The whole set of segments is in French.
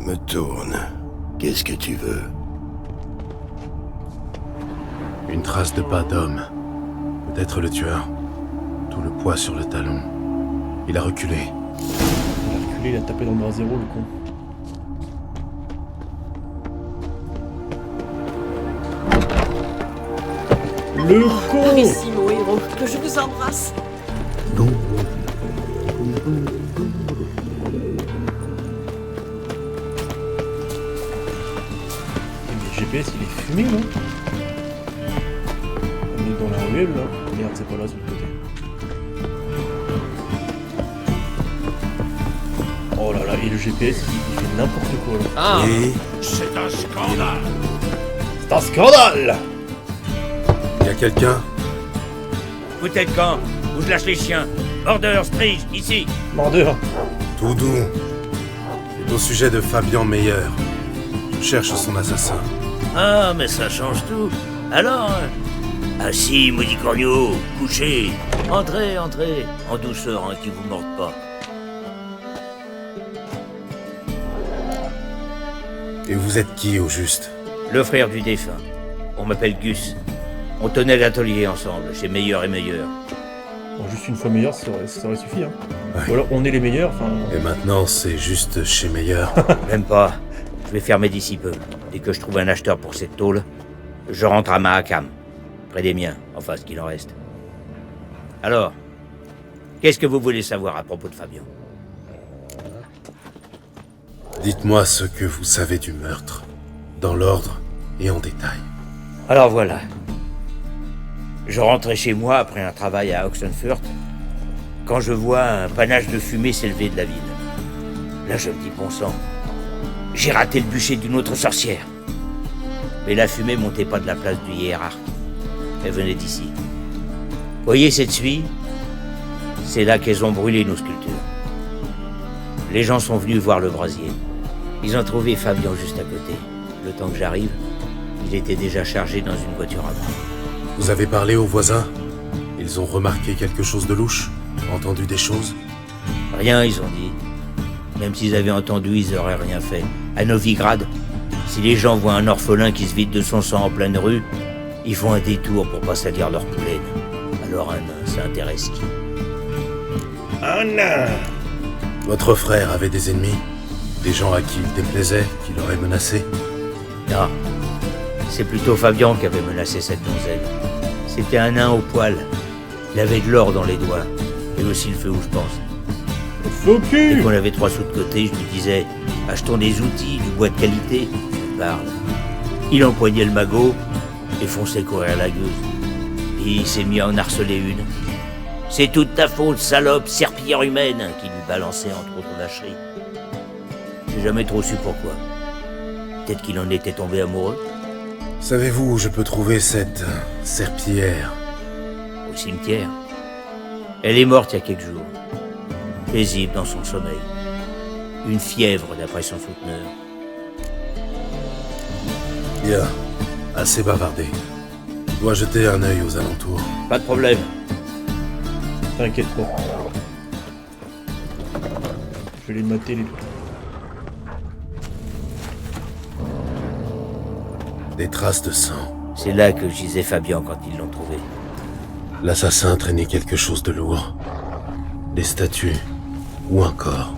me tourne. Qu'est-ce que tu veux? Une trace de pas d'homme. Peut-être le tueur. Tout le poids sur le talon. Il a reculé. Il a reculé, il a tapé dans le bras zéro, le con. Le con! Ici, mon héros, que je vous embrasse. Non. Mais le GPS, il est fumé, non? On est dans la ruelle, là. Merde, c'est pas là, sur le côté. Oh là là, et le GPS, il fait n'importe quoi, là. Ah, Et c'est un scandale. C'est un scandale! Il y a quelqu'un? Vous êtes quand? Ou je lâche les chiens. Border, Stridge, ici. Mordeur! Tout doux. C'est au sujet de Fabian Meyer. Je cherche son assassin. Ah, mais ça change tout. Alors... Assis, maudit corneau, couchez. Entrez, entrez. En douceur, hein, qui vous morde pas. Et vous êtes qui, au juste? Le frère du défunt. On m'appelle Gus. On tenait l'atelier ensemble, chez Meilleur et Meilleur. Bon, juste une fois meilleur, ça aurait suffi, hein. Ouais. Ou alors, on est les meilleurs, enfin... Et maintenant, c'est juste chez Meyer. Même pas. Je vais fermer d'ici peu. Dès que je trouve un acheteur pour cette tôle, je rentre à Mahakam. Près des miens, enfin ce qu'il en reste. Alors, qu'est-ce que vous voulez savoir à propos de Fabian? Dites-moi ce que vous savez du meurtre. Dans l'ordre et en détail. Alors voilà. Je rentrais chez moi après un travail à Oxenfurt, quand je vois un panache de fumée s'élever de la ville. Là, je me dis, bon sang, j'ai raté le bûcher d'une autre sorcière. Mais la fumée montait pas de la place du hiérarque. Elle venait d'ici. Voyez cette suie? C'est là qu'elles ont brûlé nos sculptures. Les gens sont venus voir le brasier. Ils ont trouvé Fabian juste à côté. Le temps que j'arrive, il était déjà chargé dans une voiture à bras. Vous avez parlé aux voisins? Ils ont remarqué quelque chose de louche? Entendu des choses? Rien, ils ont dit. Même s'ils avaient entendu, ils auraient rien fait. À Novigrad, si les gens voient un orphelin qui se vide de son sang en pleine rue, ils font un détour pour pas salir leur poulaine. Alors un nain, ça intéresse qui? Un nain! Votre frère avait des ennemis? Des gens à qui il déplaisait, qui l'auraient menacé? Non. C'est plutôt Fabian qui avait menacé cette donzelle. C'était un nain au poil. Il avait de l'or dans les doigts. Et aussi le feu où je pense. Faux Et cul! qu'on avait 3 sous de côté, je lui disais, achetons des outils, du bois de qualité. Je parle. Il empoignait le magot et fonçait courir la gueuse. Et il s'est mis à en harceler une. C'est toute ta faute, salope, serpillière humaine, qui lui balançait entre autres vacheries. J'ai jamais trop su pourquoi. Peut-être qu'il en était tombé amoureux. Savez-vous où je peux trouver cette serpillière? Au cimetière. Elle est morte il y a quelques jours. Paisible dans son sommeil. Une fièvre d'après son souteneur. Bien, assez bavardé. Je dois jeter un œil aux alentours. Pas de problème. T'inquiète pas. Je vais les mater les deux. Des traces de sang. C'est là que gisait Fabian quand ils l'ont trouvé. L'assassin traînait quelque chose de lourd. Des statues ou un corps.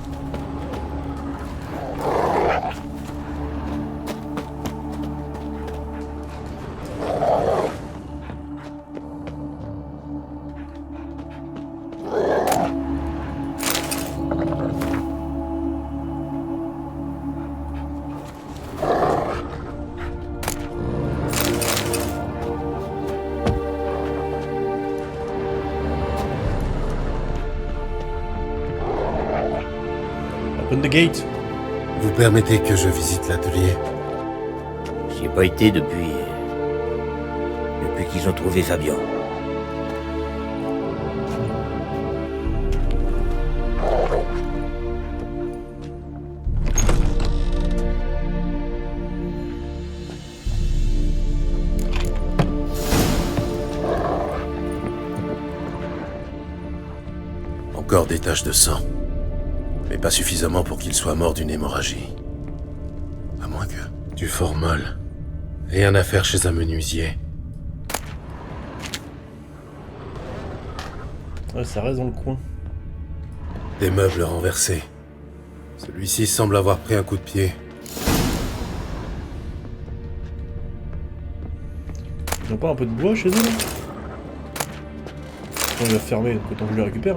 Open the gate. Vous permettez que je visite l'atelier? J'y ai pas été depuis qu'ils ont trouvé Fabian. Encore des taches de sang. Mais pas suffisamment pour qu'il soit mort d'une hémorragie. À moins que... Du formol. Rien à faire chez un menuisier. Ouais, ça reste dans le coin. Des meubles renversés. Celui-ci semble avoir pris un coup de pied. Ils ont pas un peu de bois chez eux là? On va fermer, donc autant que je le récupère.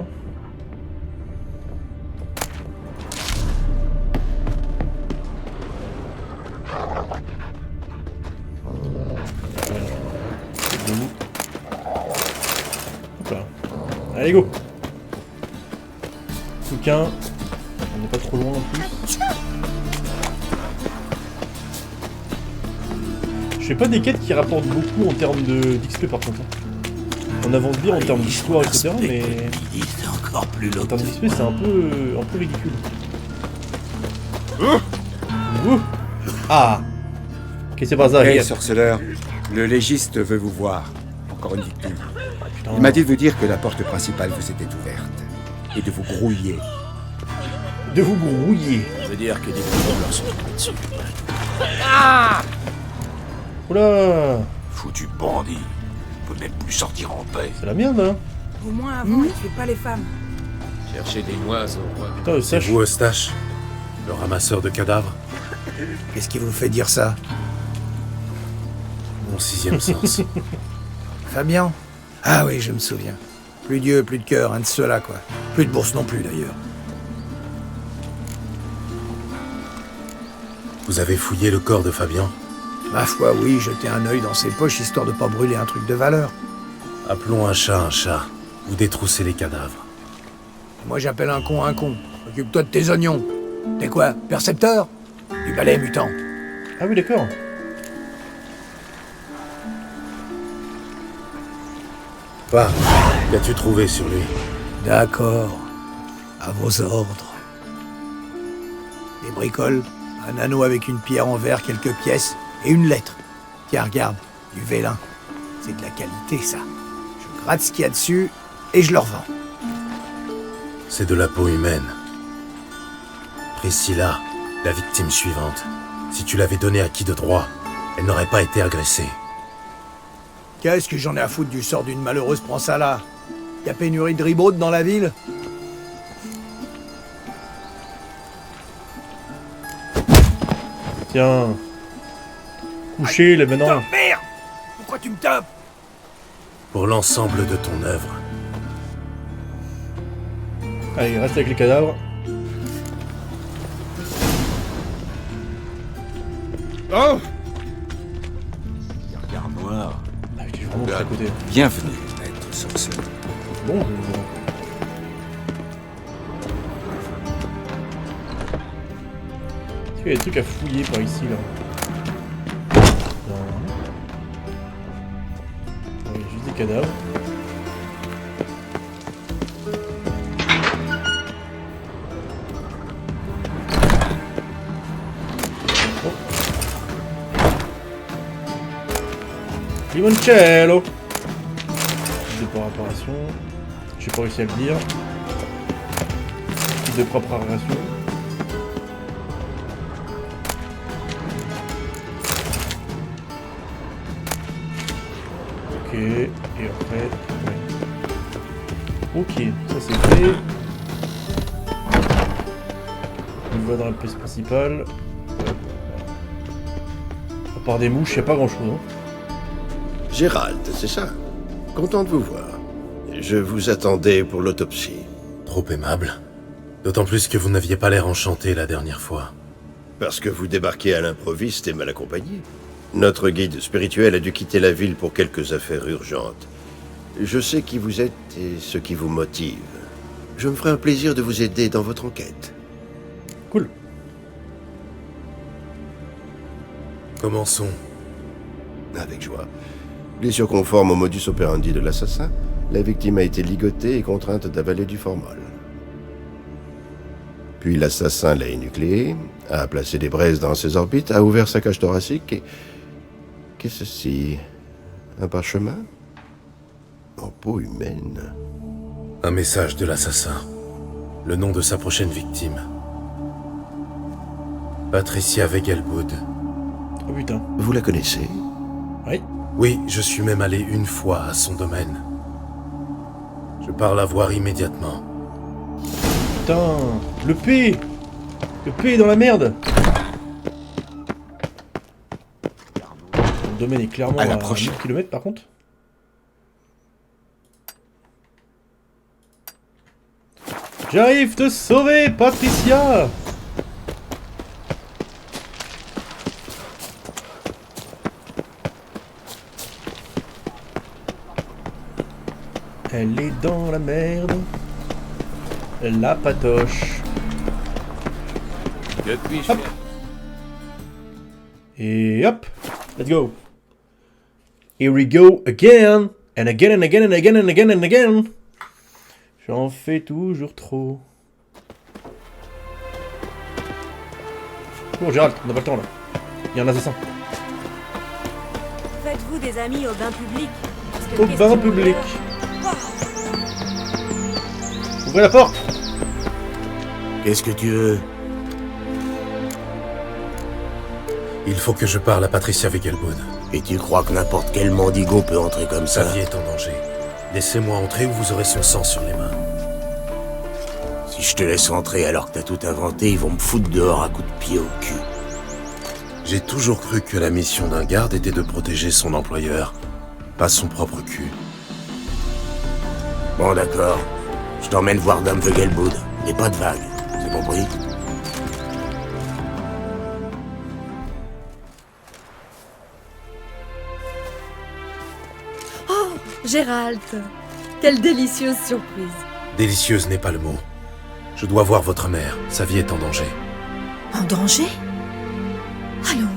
Hop là. Allez, go! Bouquin. On n'est pas trop loin en plus. Je fais pas des quêtes qui rapportent beaucoup en termes d'XP par contre. On avance bien en termes d'histoire, etc. Mais C'est encore plus en long. termes d'XP, c'est un peu ridicule. Ouh. Ah! Qu'est-ce qui se passe là? Hey, sorceleur, le légiste veut vous voir. Encore une victime. Putain. Il m'a dit de vous dire que la porte principale vous était ouverte. Et de vous grouiller. De vous grouiller. Ça veut dire que des boulons leur sont tombés dessus. Oula! Foutu bandit. On peut même plus sortir en paix. C'est la merde, hein? Au moins avant, il tuait pas les femmes. Chercher des noix au roi. Putain, C'est sache. vous, Eustache, le ramasseur de cadavres? Qu'est-ce qui vous fait dire ça? Mon sixième sens. Fabien? Ah oui, je me souviens. Plus Dieu, plus de cœur, un de ceux-là, quoi. Plus de bourse non plus, d'ailleurs. Vous avez fouillé le corps de Fabien? Ma foi, oui, jeter un œil dans ses poches, histoire de pas brûler un truc de valeur. Appelons un chat un chat. Vous détroussez les cadavres. Moi, j'appelle un con. Occupe-toi de tes oignons. T'es quoi, percepteur? Du balai mutant. Ah oui, d'accord. Bah, qu'as-tu trouvé sur lui? D'accord. À vos ordres. Des bricoles, un anneau avec une pierre en verre, quelques pièces, et une lettre. Tiens, regarde, du vélin. C'est de la qualité, ça. Je gratte ce qu'il y a dessus, et je le revends. C'est de la peau humaine. Priscilla, la victime suivante. Si tu l'avais donnée à qui de droit, elle n'aurait pas été agressée. Qu'est-ce que j'en ai à foutre du sort d'une malheureuse, prends ça là. Y a pénurie de ribaudes dans la ville? Tiens. Couché, là, maintenant. Putain, merde! Pourquoi tu me tapes? Pour l'ensemble de ton œuvre. Allez, reste avec les cadavres. Oh! Regard noir. Ah, j'étais vraiment juste à côté. Bienvenue, maître sorceleur. Bon, Est-ce qu'il y a des trucs à fouiller par ici, là? Non. Il y a juste des cadavres. Oh. Limoncello! De préparation. J'ai pas réussi à le dire. De préparation. Ok, et après... Ouais. Ok, ça c'est fait. On va dans la pièce principale. À part des mouches, y a pas grand chose. Hein. Gérald, c'est ça? Content de vous voir. Je vous attendais pour l'autopsie. Trop aimable. D'autant plus que vous n'aviez pas l'air enchanté la dernière fois. Parce que vous débarquez à l'improviste et mal accompagné. Notre guide spirituel a dû quitter la ville pour quelques affaires urgentes. Je sais qui vous êtes et ce qui vous motive. Je me ferai un plaisir de vous aider dans votre enquête. Cool. Commençons. Avec joie. Blessure conforme au modus operandi de l'assassin, la victime a été ligotée et contrainte d'avaler du formol. Puis l'assassin l'a énucléé, a placé des braises dans ses orbites, a ouvert sa cage thoracique et... Qu'est-ce ceci? Un parchemin? En peau humaine. Un message de l'assassin. Le nom de sa prochaine victime. Patricia Wegelbud. Oh putain. Vous la connaissez? Oui. Oui, je suis même allé une fois à son domaine. Je pars la voir immédiatement. Putain. Le P. Le P est dans la merde. Le domaine est clairement À la à prochaine. 1000 km par contre. J'arrive te sauver, Patricia. Elle est dans la merde. La patoche. Depuis, Hop. Et hop. Let's go. Here we go again. And again and again and again and again and again. J'en fais toujours trop. Bon, Gérald, on n'a pas le temps là. Il y a un assassin. Faites-vous des amis au bain public? Parce que Au question bain de public. l'heure. Ouvrez la porte. Qu'est-ce que tu veux? Il faut que je parle à Patricia Wegelbud. Et tu crois que n'importe quel mendigo peut entrer comme Sa ça? vie est en danger. Laissez-moi entrer ou vous aurez son sang sur les mains. Si je te laisse entrer alors que t'as tout inventé, ils vont me foutre dehors à coups de pied au cul. J'ai toujours cru que la mission d'un garde était de protéger son employeur, pas son propre cul. Bon d'accord, je t'emmène voir Dame Wegelbud. Et pas de vague, c'est compris? Gérald, quelle délicieuse surprise. Délicieuse n'est pas le mot. Je dois voir votre mère, sa vie est en danger. En danger? Allons.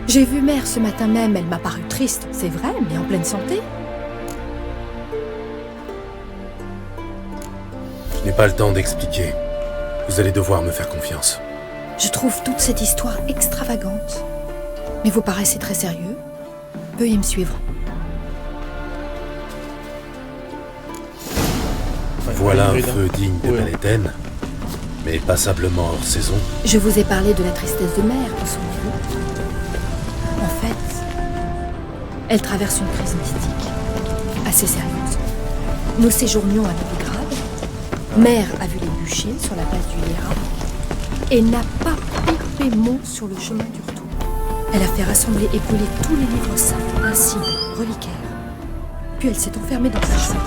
J'ai vu mère ce matin même, elle m'a paru triste, c'est vrai, mais en pleine santé. Je n'ai pas le temps d'expliquer. Vous allez devoir me faire confiance. Je trouve toute cette histoire extravagante. Mais vous paraissez très sérieux. Veuillez me suivre. Voilà un hybride, hein. feu digne de Ouais. Maléten, mais passablement hors saison. Je vous ai parlé de la tristesse de mère, vous souvenez-vous? En fait, elle traverse une crise mystique, assez sérieuse. Nous séjournions à Novigrad. Mère a vu les bûchers sur la place du Hera et n'a pas pipé mot sur le chemin du retour. Elle a fait rassembler et brûler tous les livres saints, ainsi reliquaires. Puis elle s'est enfermée dans sa chambre.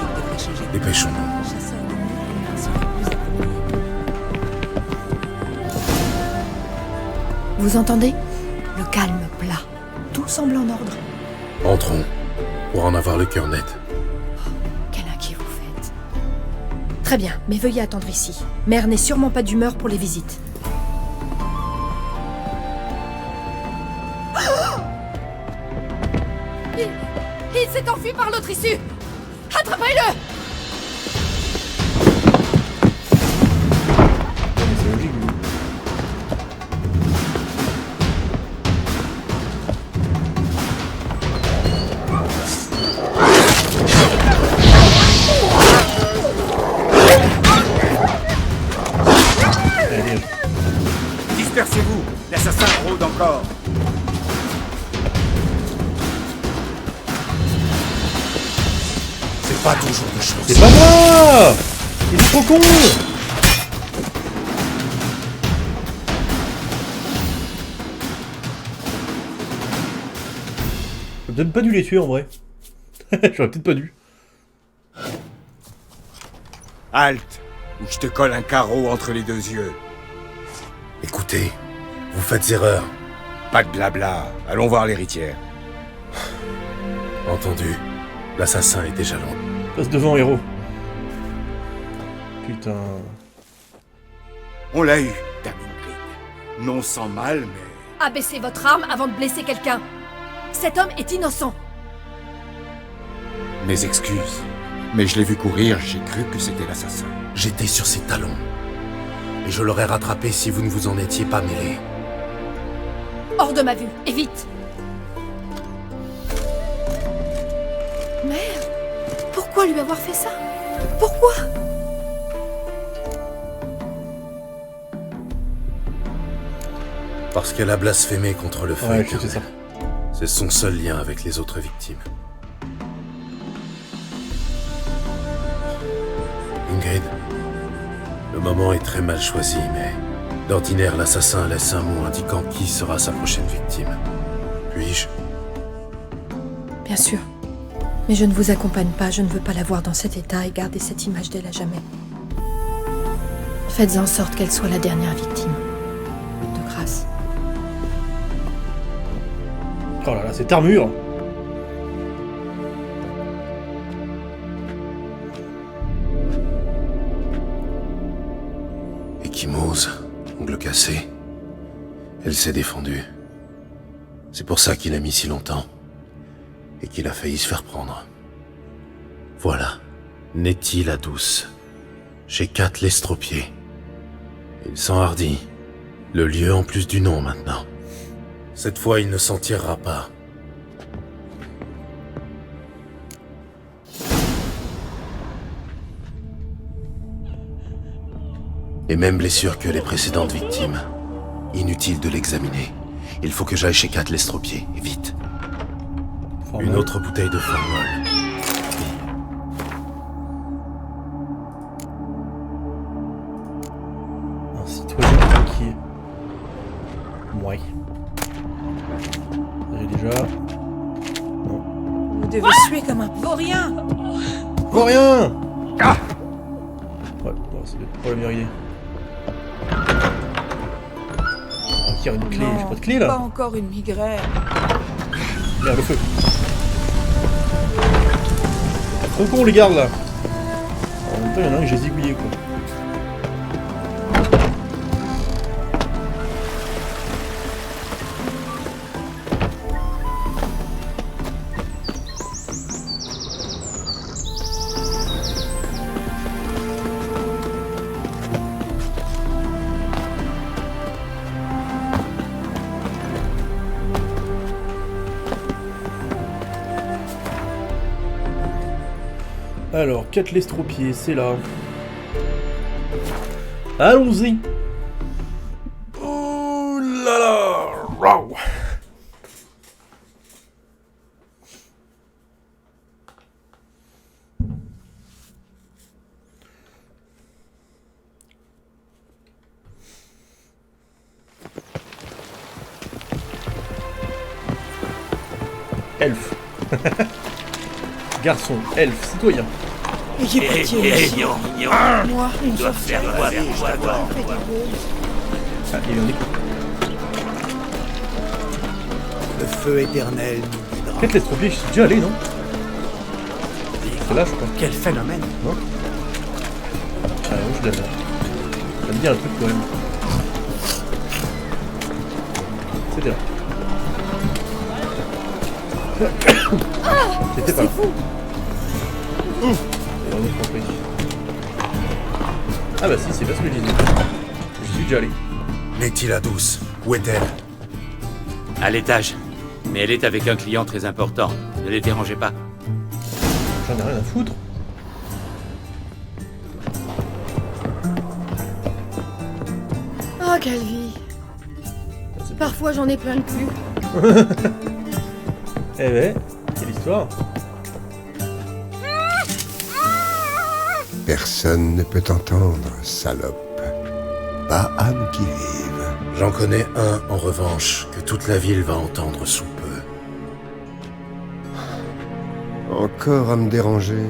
Dépêchons-nous. Vous entendez? Le calme plat. Tout semble en ordre. Entrons, pour en avoir le cœur net. Quel inquiet vous faites. Très bien, mais veuillez attendre ici. Mère n'est sûrement pas d'humeur pour les visites. Il s'est enfui par l'autre issue. Attrapez-le! C'est logique, lui. Allez, dispersez-vous. L'assassin rôde encore. C'est pas toujours de chance. c'est pas moi! Il est trop con! J'aurais peut-être pas dû les tuer en vrai. J'aurais peut-être pas dû. Halte, ou je te colle un carreau entre les deux yeux. Écoutez, vous faites erreur. Pas de blabla. Allons voir l'héritière. Entendu. L'assassin est déjà loin. Passe devant, héros. Putain. On l'a eu, Dame Ingrid. Non sans mal, mais... Abaissez votre arme avant de blesser quelqu'un. Cet homme est innocent. Mes excuses. Mais je l'ai vu courir, j'ai cru que c'était l'assassin. J'étais sur ses talons. Et je l'aurais rattrapé si vous ne vous en étiez pas mêlé. Hors de ma vue, et vite. Mère, pourquoi lui avoir fait ça? Pourquoi? Parce qu'elle a blasphémé contre le feu Ouais, éternel. c'est ça. C'est son seul lien avec les autres victimes. Ingrid, le moment est très mal choisi, mais d'ordinaire, l'assassin laisse un mot indiquant qui sera sa prochaine victime. Puis-je? Bien sûr. Mais je ne vous accompagne pas, je ne veux pas la voir dans cet état et garder cette image d'elle à jamais. Faites en sorte qu'elle soit la dernière victime. De grâce. Oh là là, cette armure. Ekimose, ongle cassé. Elle s'est défendue. C'est pour ça qu'il a mis si longtemps. Et qu'il a failli se faire prendre. Voilà. Nettie la douce. Chez Kat l'estropié. Il s'enhardit. Le lieu en plus du nom maintenant. Cette fois, il ne s'en tirera pas. Les mêmes blessures que les précédentes victimes. Inutile de l'examiner. Il faut que j'aille chez Kat l'estropié, et vite. Une autre bouteille de formol. Un citoyen inquiet. Ouais. J'ai déjà... Vous devez suer comme un vaurien. Vaurien. Ah ouais, bon, c'est peut-être pas la meilleure idée. Ok, il y a une clé. J'ai pas de clé Pas là. encore une migraine. Merde, le feu. Trop con les gardes là. En même temps, il y en a un que j'ai zigouillé quoi. Alors, Kat l'estropié, c'est là. Allons-y. Oh là là. Wow. Elfe. Garçon, elfe, citoyen. Et qui est Moi, une dois faire quoi Ah, il est en écoute. Le feu éternel nous guidera. Peut-être l'estropié, je suis déjà allé, non? C'est là, je crois. Quel phénomène! Non? Ah, non, je l'avais. Ça me dit un truc quand même. C'était là. C'était pas là. Et on est compris. Ah bah si, c'est pas ce que je disais. J'y suis déjà allé. Nettie la douce, où est-elle? À l'étage. Mais elle est avec un client très important. Ne les dérangez pas. J'en ai rien à foutre. Oh, quelle vie. Parfois, j'en ai plein le cul. Eh ben, quelle histoire. Personne ne peut t'entendre, salope. Pas âme qui vive. J'en connais un, en revanche, que toute la ville va entendre sous peu. Encore à me déranger.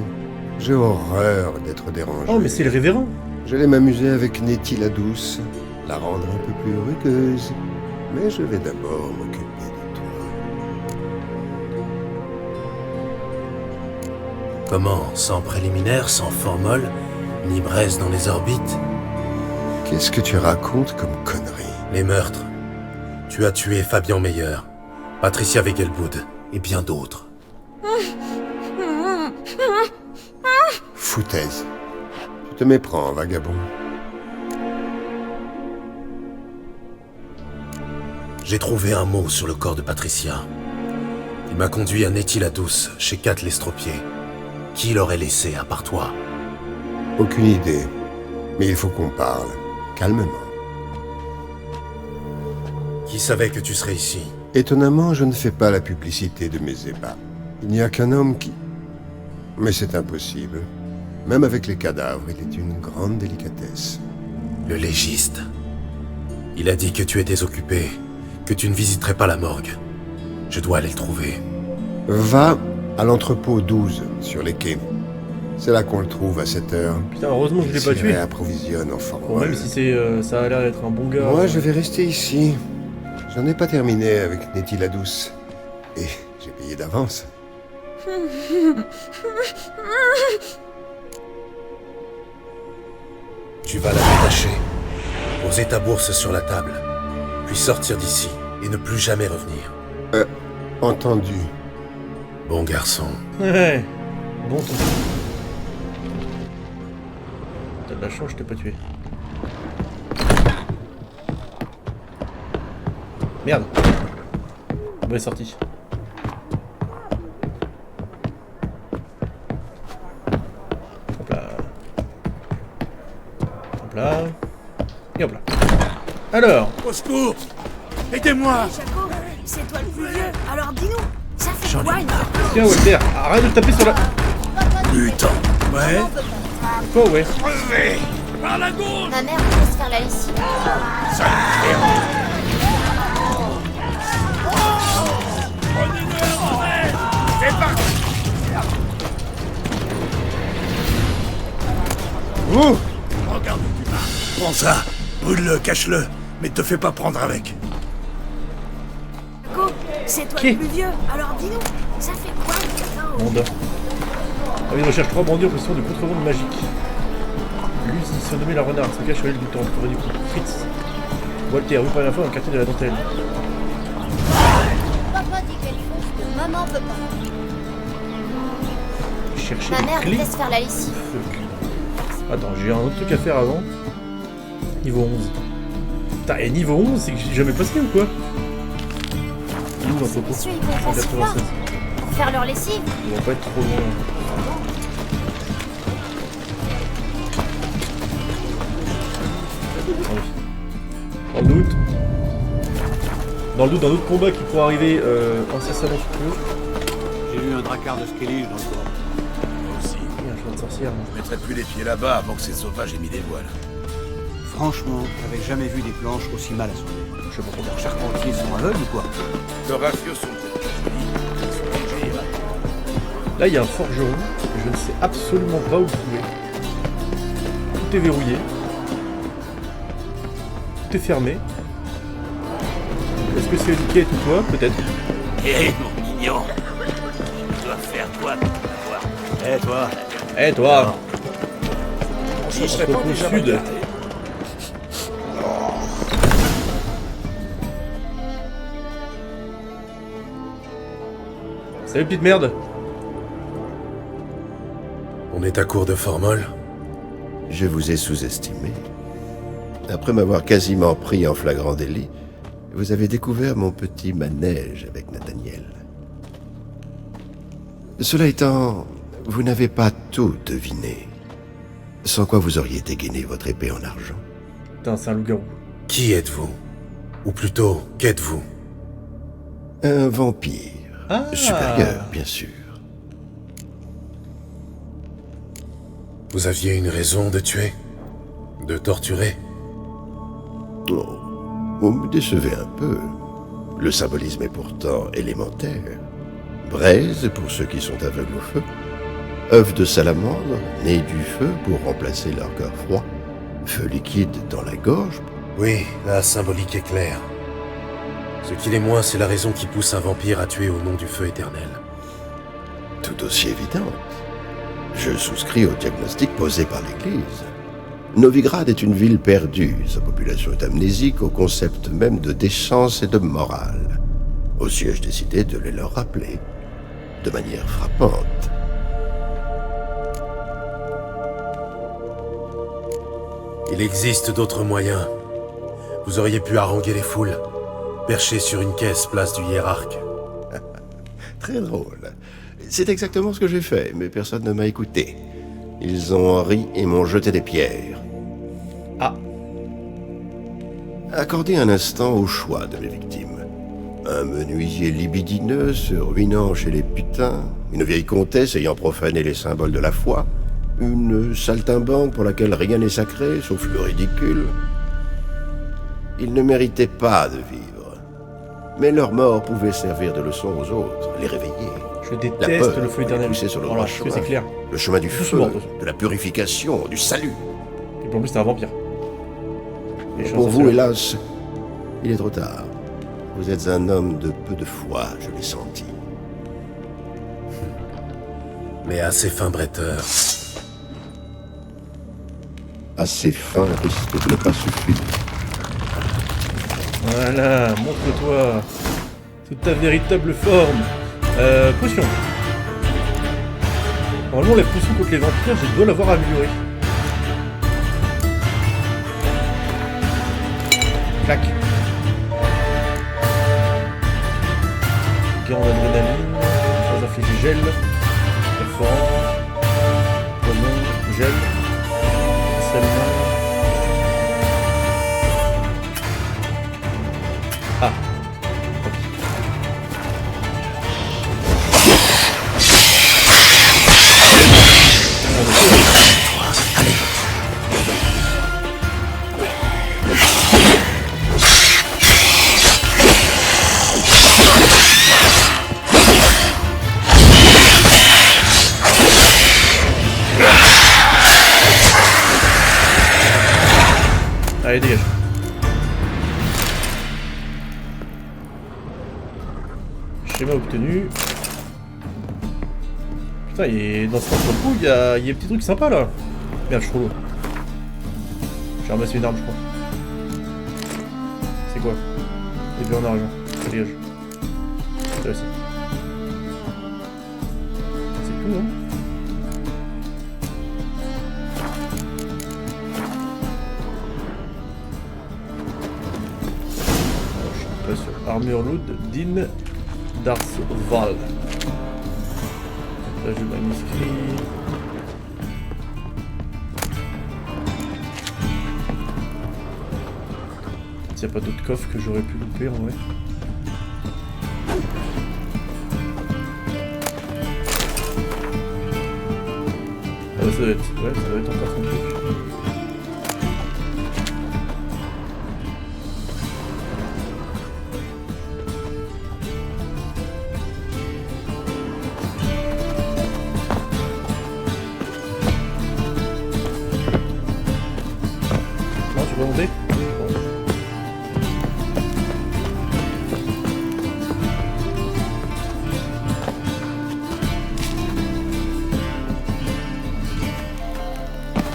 J'ai horreur d'être dérangé. Oh, mais c'est le révérend. J'allais m'amuser avec Nettie la douce, la rendre un peu plus rugueuse. Mais je vais d'abord m'occuper de toi. Comment? Sans préliminaire, sans formol, ni braise dans les orbites? Qu'est-ce que tu racontes comme connerie? Les meurtres. Tu as tué Fabian Meyer, Patricia Wegelbud et bien d'autres. Foutaise. Tu te méprends, vagabond. J'ai trouvé un mot sur le corps de Patricia. Il m'a conduit à Nettie la douce, chez Kat l'estropié. Qui l'aurait laissé à part toi? Aucune idée. Mais il faut qu'on parle. Calmement. Qui savait que tu serais ici? Étonnamment, je ne fais pas la publicité de mes ébats. Il n'y a qu'un homme qui... Mais c'est impossible. Même avec les cadavres, il est une grande délicatesse. Le légiste. Il a dit que tu étais occupé, que tu ne visiterais pas la morgue. Je dois aller le trouver. Va à l'entrepôt 12, sur les quais. C'est là qu'on le trouve à cette heure. Putain, heureusement que je l'ai pas Il s'y tué. réapprovisionne en Bon, formol. même si c'est, ça a l'air d'être un bon gars. Moi, je vais rester ici. J'en ai pas terminé avec Nettie la douce. Et j'ai payé d'avance. Tu vas la détacher, poser ta bourse sur la table, puis sortir d'ici et ne plus jamais revenir. Entendu. Bon garçon. Ouais. Bon ton. T'as de la chance, je t'ai pas tué. Merde. Bon, il est sorti. Hop là. Hop là. Et hop là. Alors. Au secours! Aidez-moi! Jaco, c'est toi le plus vieux, alors dis-nous, ça fait quoi une... Tiens, Walter, arrête de taper sur la... Putain! Ouais? Quoi, ouais? Par la gauche! Ma mère me laisse faire la lessive. C'est parti! Ouh! Regarde où tu vas. Prends ça, brûle-le, cache-le, mais te fais pas prendre avec. Jaco, c'est toi Qui? le plus vieux, alors dis-nous, ça fait quoi une cacao? Monde. Ah oui, il recherche 3 bandits en possession de contrebande magique. Lui, il se nommait la renard, se cache sur l'île du temps, pour du coup. Fritz. Walter, rue par la fois dans le quartier de la dentelle. Papa dit quelque chose que maman veut pas. Chercher Ma les mère me clés. laisse faire la lessive. Attends, j'ai un autre truc à faire avant. Niveau 11. Putain, et niveau 11, c'est que j'ai jamais passé ou quoi? Où dans ce Messieurs, ils vont facilement 196. pour faire leur lessive. Ils vont pas être trop loin. Dans le doute. Dans le doute d'un autre combat qui pourra arriver incessamment sous peu. J'ai eu un dracard de Skellige dans le corps. Moi aussi. Il y a un chemin de sorcière. Je mettrai plus les pieds là-bas avant que ces sauvages aient mis des voiles. Franchement, j'avais jamais vu des planches aussi mal assemblées. Je sais pas pourquoi les charpentiers sont aveugles ou quoi. Le rafio sont jolis. Ils sont légers. Là, il y a un forgeron. Je ne sais absolument pas où il est. Tout est verrouillé. Tout est fermé. Est-ce que c'est Olivier ou toi? Peut-être. Hé, mon mignon. Tu dois faire quoi pour l'avoir? Eh toi, Eh toi! Je serais pas Au déjà sud. bagarré. Salut petite merde! On est à court de formol. Je vous ai sous-estimé. Après m'avoir quasiment pris en flagrant délit, vous avez découvert mon petit manège avec Nathaniel. Cela étant, vous n'avez pas tout deviné. Sans quoi vous auriez dégainé votre épée en argent. Putain, c'est un loup-garou. Qui êtes-vous? Ou plutôt, qu'êtes-vous? Un vampire. Ah. Supérieur, bien sûr. Vous aviez une raison de tuer? De torturer? Oh, vous me décevez un peu. Le symbolisme est pourtant élémentaire. Braise pour ceux qui sont aveugles au feu. œuf de salamandre, né du feu pour remplacer leur cœur froid, feu liquide dans la gorge. Oui, la symbolique est claire. Ce qu'il est moins, c'est la raison qui pousse un vampire à tuer au nom du feu éternel. Tout aussi évidente. Je souscris au diagnostic posé par l'Église. Novigrad est une ville perdue. Sa population est amnésique au concept même de décence et de morale. Aussi ai-je décidé de les leur rappeler, de manière frappante. Il existe d'autres moyens. Vous auriez pu haranguer les foules, perché sur une caisse place du hiérarque. Très drôle. C'est exactement ce que j'ai fait, mais personne ne m'a écouté. Ils ont ri et m'ont jeté des pierres. Ah. Accordez un instant au choix de mes victimes. Un menuisier libidineux se ruinant chez les putains, une vieille comtesse ayant profané les symboles de la foi, une saltimbanque pour laquelle rien n'est sacré, sauf le ridicule. Ils ne méritaient pas de vivre. Mais leur mort pouvait servir de leçon aux autres, les réveiller. Je déteste le feu éternel. Pousser sur le Voilà, droit chemin. c'est clair. Le chemin du Tous feu, morts, de la purification, du salut. Et puis en plus, c'est un vampire. Les Pour chances, vous, c'est- hélas, il est trop tard. Vous êtes un homme de peu de foi, je l'ai senti. Mais assez fin bretteur. Assez fin risque de ne pas suffire. Voilà, montre-toi sous ta véritable forme. Potion. Normalement, la potion contre les vampires, je dois l'avoir améliorée. Clac. Gain en adrénaline, phase infligée gel, perforant, poison, gel, seulement. Ah. Allez, dégage. Schéma obtenu. Putain, dans cet entrepôt, il y a des petits trucs sympas là. Merde, je suis trop lourd. J'ai ramassé une arme, je crois. C'est quoi? Épée en argent. Ça dégage. C'est ça. C'est tout, non? Sur Armure Loot d'In Darsval. Là, je manuscrit. S'il n'y a pas d'autres coffres que j'aurais pu louper en vrai. Ah bah, ça doit être. Ouais, ça doit être encore son truc. Monter.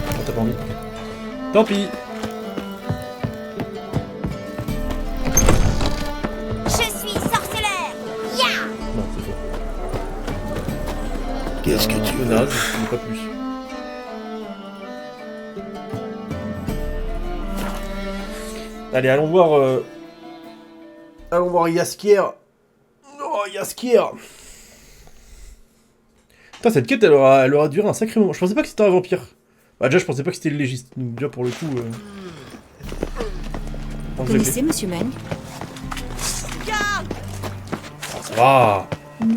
Oh, t'as pas envie. Tant pis. Je suis sorceleur. Ya. Non, c'est faux. Qu'est-ce que tu veux? Menace, mais pas plus. Allez, allons voir Jaskier. Oh, Jaskier. Putain, cette quête, elle aura duré un sacré moment. Je pensais pas que c'était un vampire. Bah déjà, je pensais pas que c'était le légiste. Donc déjà, pour le coup... Vous connaissez Monsieur Meng? Garde. Ça va.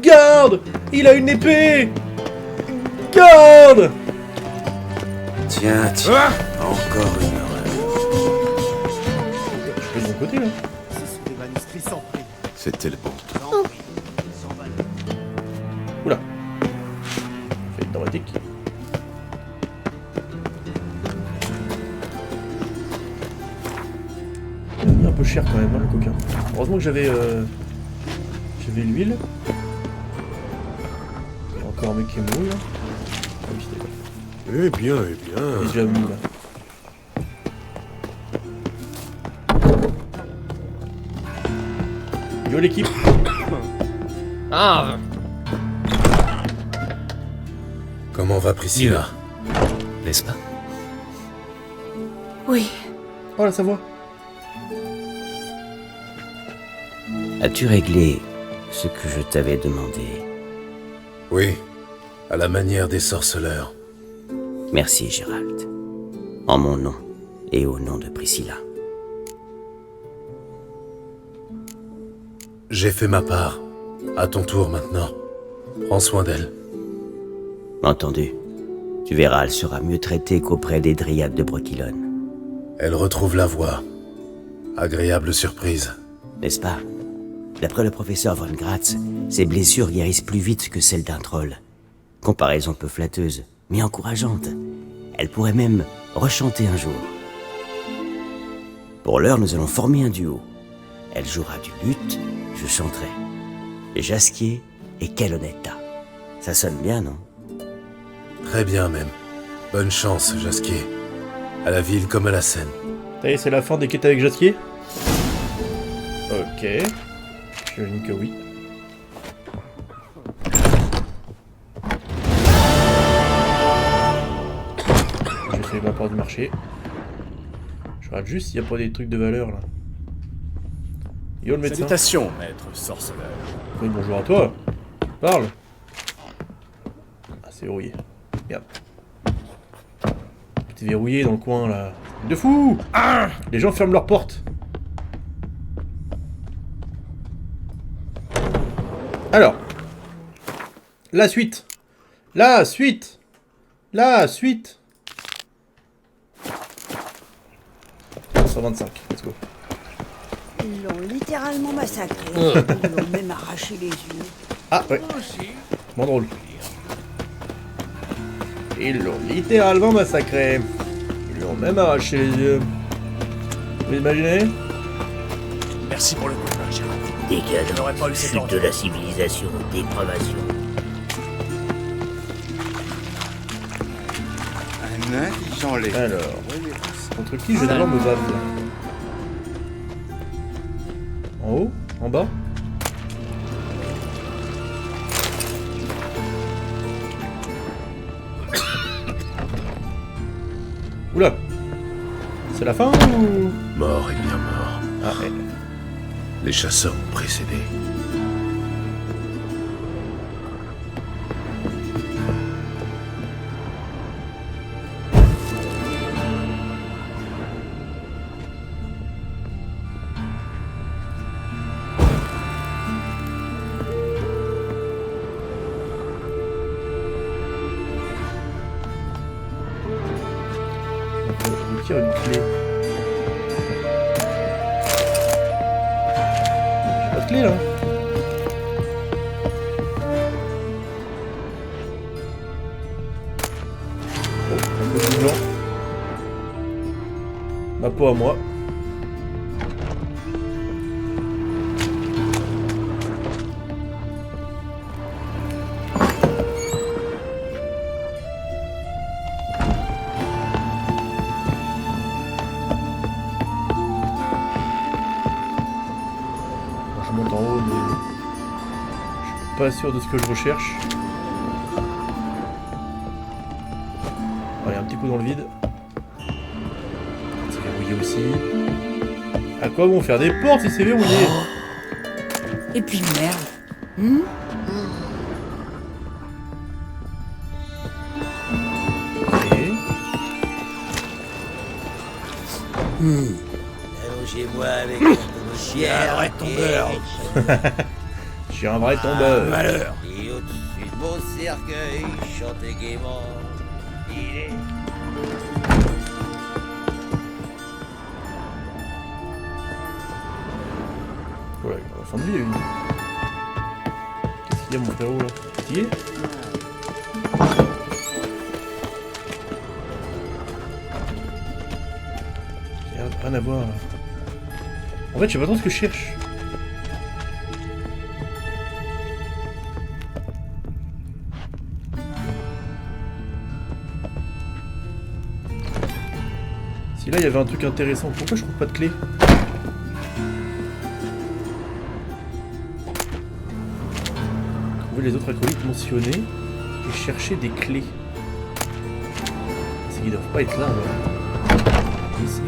Garde. Il a une épée. Garde. Tiens, encore une horreur. Je vais de mon côté, là. Ce sont des manuscrits sans prix. C'était le bon. Oula. Fait dramatique. Il a mis un peu cher quand même, hein, le coquin. Heureusement que j'avais l'huile. Il y a encore un mec qui est mort là. Ah oui, c'était pas. Eh bien, eh bien. Il est déjà venu là. Yo l'équipe. Ah. Comment va Priscilla? N'est-ce pas? Oui. Oh la Savoie. As-tu réglé ce que je t'avais demandé? Oui, à la manière des sorceleurs. Merci, Gérald. En mon nom et au nom de Priscilla. J'ai fait ma part. À ton tour maintenant. Prends soin d'elle. Entendu. Tu verras, elle sera mieux traitée qu'auprès des dryades de Brokilon. Elle retrouve la voie. Agréable surprise. N'est-ce pas? D'après le professeur Von Gratz, ses blessures guérissent plus vite que celles d'un troll. Comparaison peu flatteuse, mais encourageante. Elle pourrait même rechanter un jour. Pour l'heure, nous allons former un duo. Elle jouera du luth, je chanterai. Jasquier et Kelonetta. Ça sonne bien, non? Très bien même. Bonne chance, Jasquier. À la ville comme à la Seine. Ça y est, c'est la fin des quêtes avec Jasquier? Ok. J'imagine que oui. J'ai fait ma part du marché. Je regarde juste s'il n'y a pas des trucs de valeur là. Yo le médecin. Salutations, maître sorceleur. Oui, bonjour à toi. Parle. Ah, c'est verrouillé. Merde. T'es verrouillé dans le coin là. De fou. Ah, les gens ferment leurs portes. Alors. La suite. La suite. La suite. 125, let's go. Ils l'ont littéralement massacré. Ils l'ont même arraché les yeux. Ah ouais. Moins drôle. Ils l'ont littéralement massacré. Ils lui ont même arraché les yeux. Vous imaginez? Merci pour le coup de main, Gérard. Décadence, chute de la civilisation, dépravation. Un indigent lait. Alors, contre qui je dois me battre? En haut? En bas? Oula! C'est la fin ou... Mort et bien mort. Ah, ouais. Les chasseurs ont précédé. On tire une clé. J'ai pas de clé là. Oh, un peu de blanc. Ma peau à moi. Je monte en haut, mais je suis pas sûr de ce que je recherche. Allez, un petit coup dans le vide. C'est verrouillé aussi. À quoi bon faire des portes si c'est verrouillé? Et puis merde. Hmm? Ok. Allongez-moi avec un chien. Un vrai tombeur. Je suis un vrai tombeur. Malheur. Et au-dessus de mon cercueil, chantez gaiement. Il est... Ouais, à la fin de vie, il y a une. Qu'est-ce qu'il y a, mon frérot, là? Fatigué? Rien à voir, là. En fait, je sais pas trop ce que je cherche. Si là, il y avait un truc intéressant, pourquoi je trouve pas de clé? Trouver les autres acolytes mentionnés et chercher des clés. C'est qu'ils doivent pas être là, alors.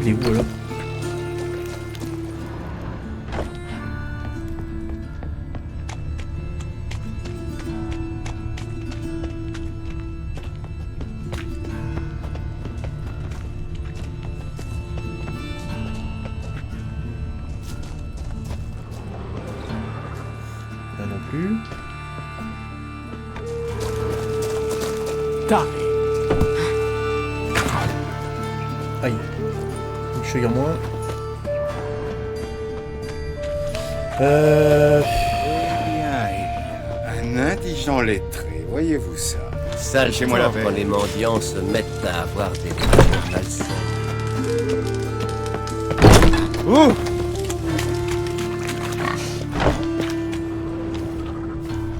Il est où, alors? plus. Aïe. Une cheville en moins. Un indigent lettré, voyez-vous ça? Sale Chez moi la temps paix. quand les mendiants se mettent à avoir des valeurs malsaines. Oh!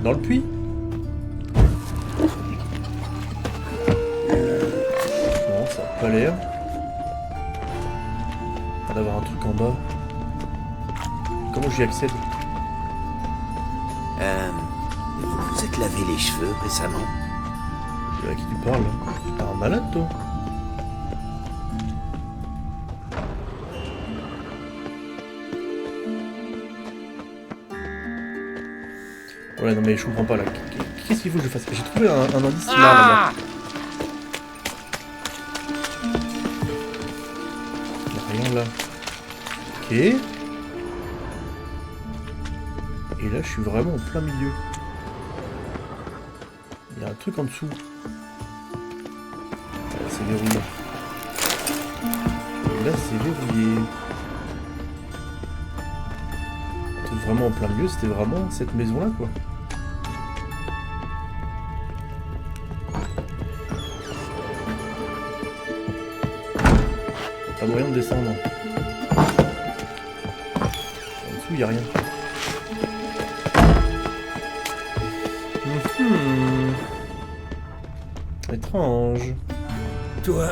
Dans le puits. Non, ça a pas l'air. Il va y avoir un truc en bas. Comment j'y accède? Vous vous êtes lavé les cheveux récemment? À qui tu parles là? T'es un malade toi? Ouais non mais je comprends pas là. Qu'est-ce qu'il faut que je fasse? J'ai trouvé un indice là. Y'a rien là. Ok. Et là je suis vraiment en plein milieu. Il y a un truc en dessous. C'est verrouillé. Et là c'est verrouillé. C'était vraiment en plein milieu, c'était vraiment cette maison là quoi. Pas moyen de descendre. En dessous y a rien. Étrange. Toi,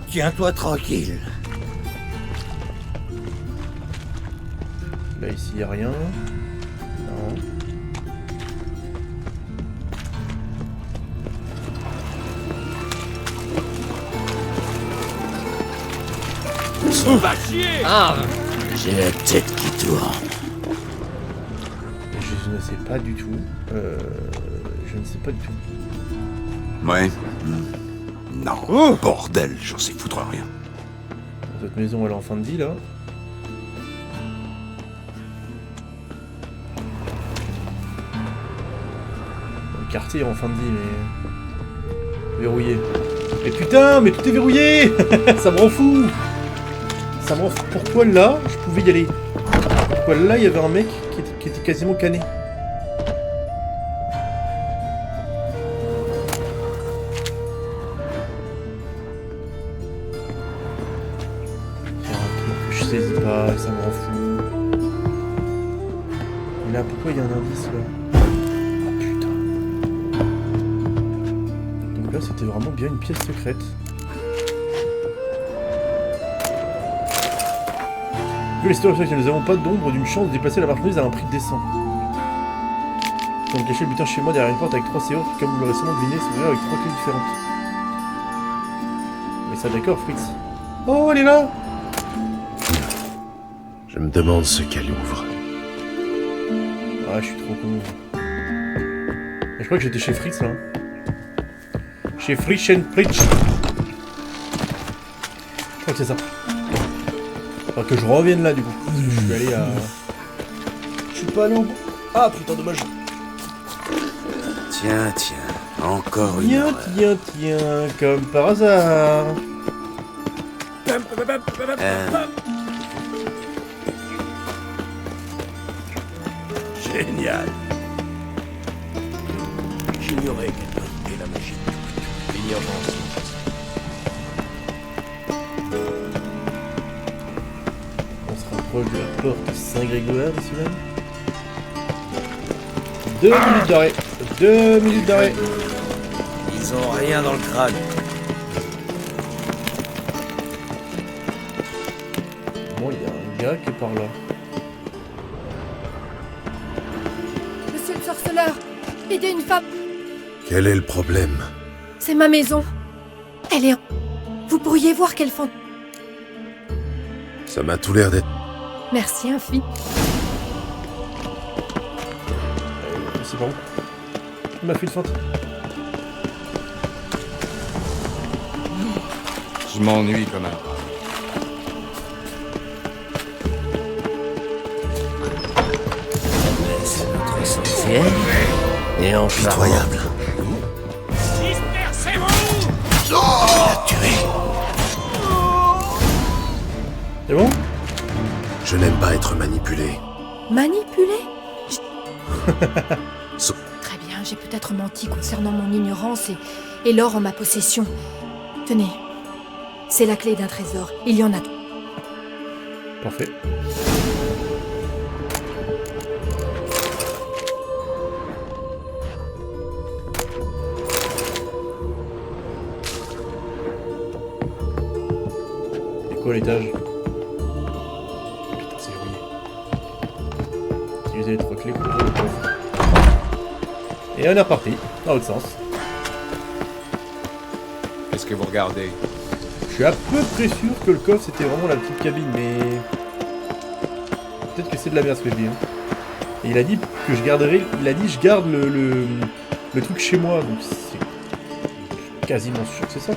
tiens-toi tranquille. Là ici y a rien. Non. Va chier! Ah, j'ai la tête qui tourne. Je ne sais pas du tout. Je ne sais pas du tout. Ouais. Non. Bordel, j'en sais foutre rien. Cette maison elle est en fin de vie là. Le quartier est en fin de vie mais... Verrouillé. Mais putain, mais tout est verrouillé. Ça me rend fou. Ça me rend fou. Pourquoi là, je pouvais y aller? Pourquoi là, il y avait un mec qui était quasiment cané? Il y a un truc que je saisis pas et ça me rend fou. Et là, pourquoi il y a un indice là? Ah putain. Donc là, c'était vraiment bien une pièce secrète. Vu les situations que nous n'avons pas d'ombre d'une chance de déplacer la marchandise à un prix décent. Donc cacher le butin chez moi derrière une porte avec 3 serrures qui, comme vous l'aurez sûrement deviné, s'ouvrir avec 3 clés différentes. Mais ça d'accord, Fritz. Oh, elle est là! Je me demande ce qu'elle ouvre. Ah, je suis trop con. Mais je crois que j'étais chez Fritz là. Chez Fritz and Fritz. Je crois que c'est ça. Faut que je revienne là du coup. Parce que je suis allé à... Je suis pas allé au bout. Ah putain, dommage. Tiens, encore une horreur. Tiens, comme par hasard. Génial. J'ignorais qu'elle pratiquait la magie. L'ignorance. On se rapproche de la porte Saint-Grégoire ici même. 2 minutes d'arrêt. 2 minutes d'arrêt. Ils ont rien dans le crâne. Bon, il y a un gars qui est par là. Monsieur le sorceleur, aidez une femme. Quel est le problème? C'est ma maison. Elle est en... Vous pourriez voir quelle fantôme. Ça m'a tout l'air d'être... Merci, infi. C'est bon. Il m'a fait une feinte. Je m'ennuie comme un rat. Mais c'est notre sang. fier et en Pitoyable. Dispersez-vous! C'est bon? Je n'aime pas être manipulé. Manipulé? Très bien, j'ai peut-être menti concernant mon ignorance et l'or en ma possession. Tenez, c'est la clé d'un trésor. Il y en a. Parfait. C'est quoi l'étage? Putain, c'est verrouillé. Utiliser les 3 clés pour ouvrir le coffre. Et on est reparti, dans l'autre sens. Qu'est-ce que vous regardez? Je suis à peu près sûr que le coffre c'était vraiment la petite cabine, mais... Peut-être que c'est de la merde ce que je dis. Hein. Et il a dit que je garderai... Il a dit je garde le truc chez moi, donc c'est quasiment sûr que c'est ça.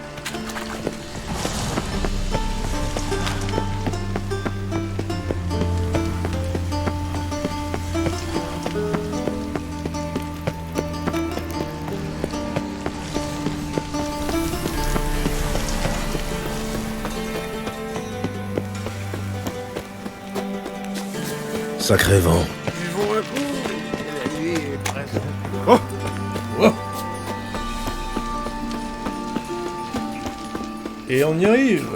Sacré vent. Buvons un coup, la nuit est presque. Oh, oh. Et on y arrive.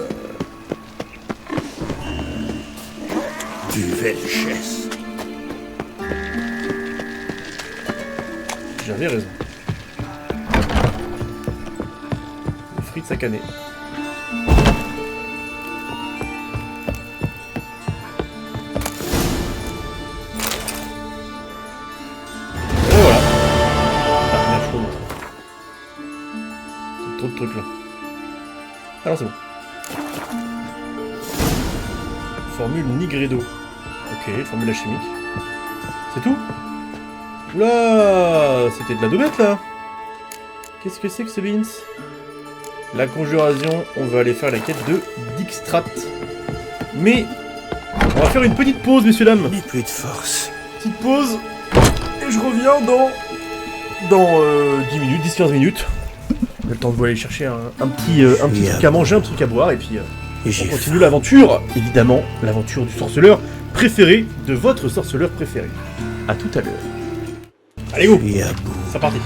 Duvelchesse. J'avais raison. Les frites sacanées. Et voilà. Ah, la chose. C'est trop de trucs là. Ah non, c'est bon. Formule Nigredo. Ok, formule alchimique. C'est tout? Oula, c'était de la doubette là. Qu'est-ce que c'est que ce beans? La conjuration, on va aller faire la quête de Dijkstrat. Mais on va faire une petite pause, messieurs dames. Mais plus de force. Petite pause. Et je reviens dans 10 minutes, 10-15 minutes. On a le temps de vous aller chercher un petit truc à manger, un truc à boire, et puis on continue l'aventure. Évidemment, l'aventure du sorceleur préféré de votre sorceleur préféré. A tout à l'heure. Allez go. C'est parti.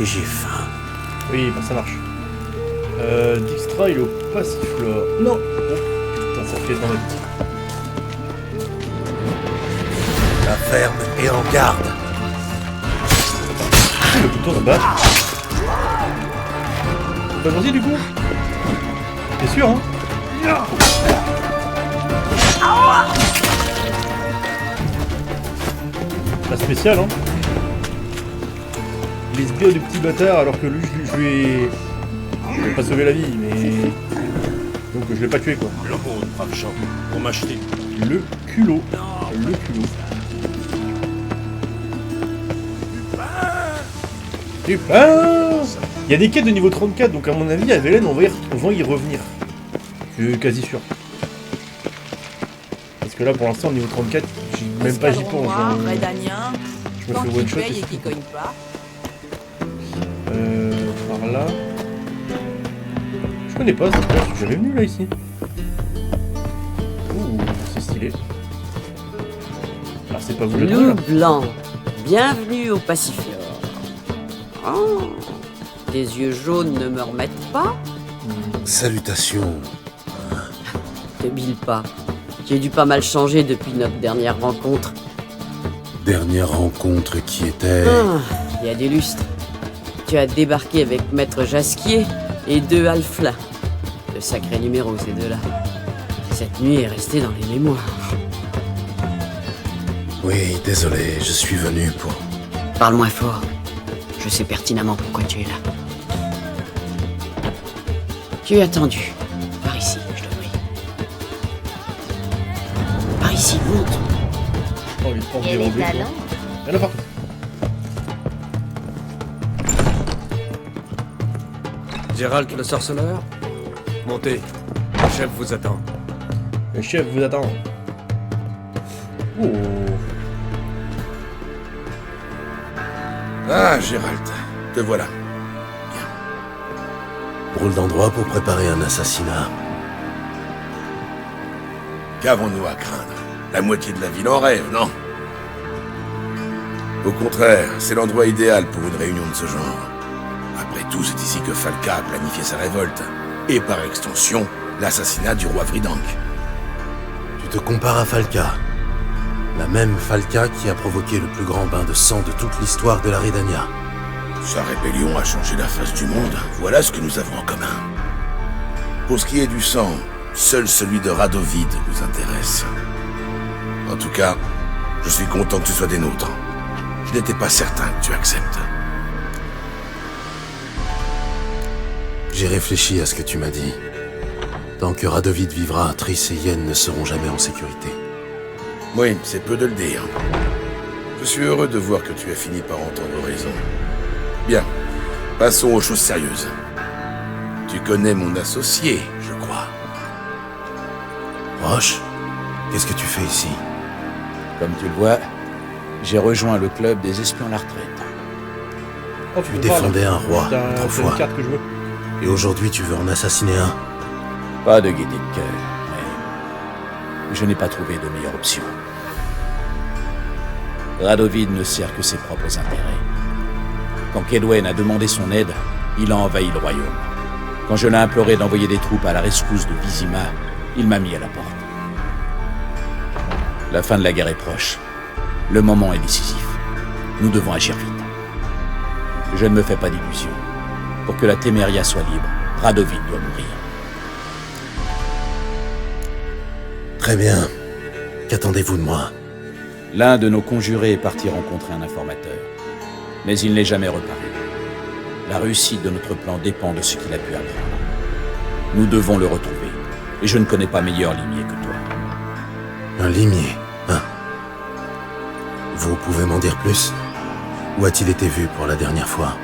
Et j'ai faim. Oui, bah ça marche. Dijkstra, il est au passif là. Non. Oh, putain, ça fait dans la vie. La ferme et en garde. Le bouton de bas. Pas gentil du coup. T'es sûr, hein? Pas spécial, hein? Il est sbire du petit bâtard alors que lui, je lui ai pas sauvé la vie, mais... Donc je l'ai pas tué, quoi. Le monde, brave Jean, pour m'acheter. Le culot. Le culot. Lupin! Il y a des quêtes de niveau 34, donc à mon avis, à Velen, on va y revenir. Je suis quasi sûr. Parce que là, pour l'instant, au niveau 34, même pas j'y pense. Je me fais one shot. Par là. Je connais pas cette place, je suis jamais venu là ici. Ouh, c'est stylé. Alors c'est pas vous le Loup blanc, bienvenue au Pacifior. Oh, tes yeux jaunes ne me remettent pas? Salutations. Te bile pas. Tu as dû pas mal changer depuis notre dernière rencontre. Dernière rencontre qui était... Ah, il y a des lustres. Tu as débarqué avec Maître Jasquier et 2 Alflins. De sacrés numéros, ces deux-là. Cette nuit est restée dans les mémoires. Oui, désolé, je suis venu pour... Parle-moi fort. Je sais pertinemment pourquoi tu es là. Tu es attendu. Par ici, je te prie. Par ici, monte. Oh, il prend Il y a des des rendez-vous. talents. Il y en a partout. Gérald le sorceleur? Montez. Le chef vous attend. Le chef vous attend. Oh. Ah, Gérald, te voilà. Drôle d'endroit pour préparer un assassinat. Qu'avons-nous à craindre? La moitié de la ville en rêve, non? Au contraire, c'est l'endroit idéal pour une réunion de ce genre. Après tout, c'est ici que Falka a planifié sa révolte. Et par extension, l'assassinat du roi Vridank. Tu te compares à Falka. La même Falka qui a provoqué le plus grand bain de sang de toute l'histoire de la Redania. Sa rébellion a changé la face du monde. Voilà ce que nous avons en commun. Pour ce qui est du sang, seul celui de Radovid nous intéresse. En tout cas, je suis content que tu sois des nôtres. Je n'étais pas certain que tu acceptes. J'ai réfléchi à ce que tu m'as dit. Tant que Radovid vivra, Triss et Yen ne seront jamais en sécurité. Oui, c'est peu de le dire. Je suis heureux de voir que tu as fini par entendre raison. Bien, passons aux choses sérieuses. Tu connais mon associé, je crois. Roche, qu'est-ce que tu fais ici? Comme tu le vois, j'ai rejoint le club des espions à la retraite. Oh, tu défendais un roi autrefois. Et aujourd'hui, tu veux en assassiner un? Pas de gaieté de cœur, mais je n'ai pas trouvé de meilleure option. Radovid ne sert que ses propres intérêts. Quand Kedwen a demandé son aide, il a envahi le royaume. Quand je l'ai imploré d'envoyer des troupes à la rescousse de Vizima, il m'a mis à la porte. La fin de la guerre est proche. Le moment est décisif. Nous devons agir vite. Je ne me fais pas d'illusions. Pour que la Téméria soit libre, Radovid doit mourir. Très bien. Qu'attendez-vous de moi? L'un de nos conjurés est parti rencontrer un informateur. Mais il n'est jamais reparu. La réussite de notre plan dépend de ce qu'il a pu apprendre. Nous devons le retrouver. Et je ne connais pas meilleur limier que toi. Un limier, hein? Vous pouvez m'en dire plus? Où a-t-il été vu pour la dernière fois?